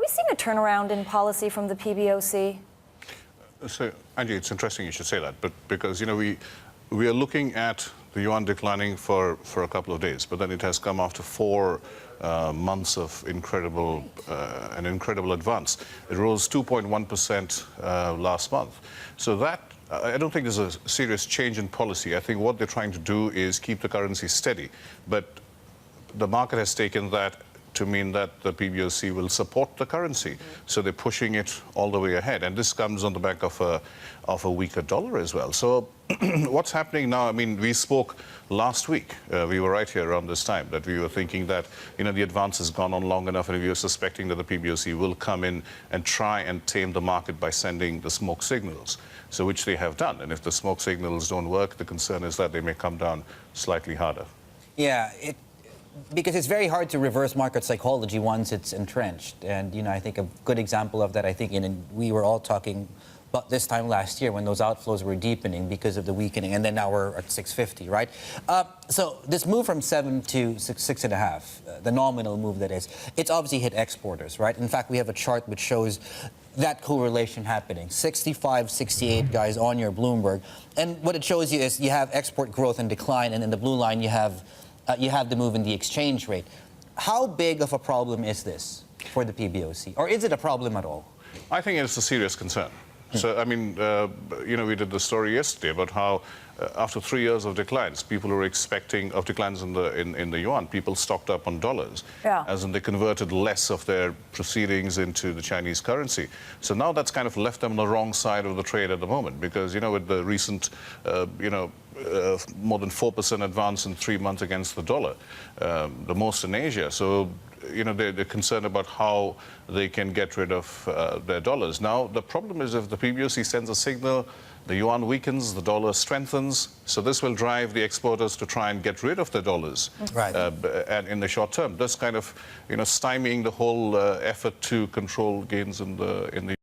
we seeing a turnaround in policy from the PBOC? So, Angie, it's interesting you should say that, but because, you know, we are looking at the yuan declining for a couple of days, but then it has come after 4 months of an incredible advance. It rose 2.1% last month. So that, I don't think there's a serious change in policy. I think what they're trying to do is keep the currency steady. But the market has taken that to mean that the PBOC will support the currency. So they're pushing it all the way ahead. And this comes on the back of a weaker dollar as well. So what's happening now? I mean, we spoke last week. We were right here around this time that we were thinking that, you know, the advance has gone on long enough, and we were suspecting that the PBOC will come in and try and tame the market by sending the smoke signals, so which they have done. And if the smoke signals don't work, the concern is that they may come down slightly harder. Yeah, because it's very hard to reverse market psychology once it's entrenched. And, you know, I think a good example of that, I think, we were all talking about this time last year when those outflows were deepening because of the weakening, and then now we're at 650, right? So this move from 7 to 6.5, the nominal move that is, it's obviously hit exporters, right? In fact, we have a chart which shows that correlation happening. 65, 68, guys, on your Bloomberg. And what it shows you is you have export growth and decline, and in the blue line you have the move in the exchange rate. How big of a problem is this for the PBOC? Or is it a problem at all? I think it's a serious concern. So, I mean, you know, we did the story yesterday about how after 3 years of declines, people were expecting, of declines in the yuan, people stocked up on dollars, as in they converted less of their proceedings into the Chinese currency. So now that's kind of left them on the wrong side of the trade at the moment, because, you know, with the recent, more than 4% advance in 3 months against the dollar, the most in Asia. So, you know, they're concerned about how they can get rid of their dollars. Now, the problem is if the PBOC sends a signal, the yuan weakens, the dollar strengthens. So this will drive the exporters to try and get rid of their dollars, right. And in the short term. This kind of, you know, stymieing the whole effort to control gains in the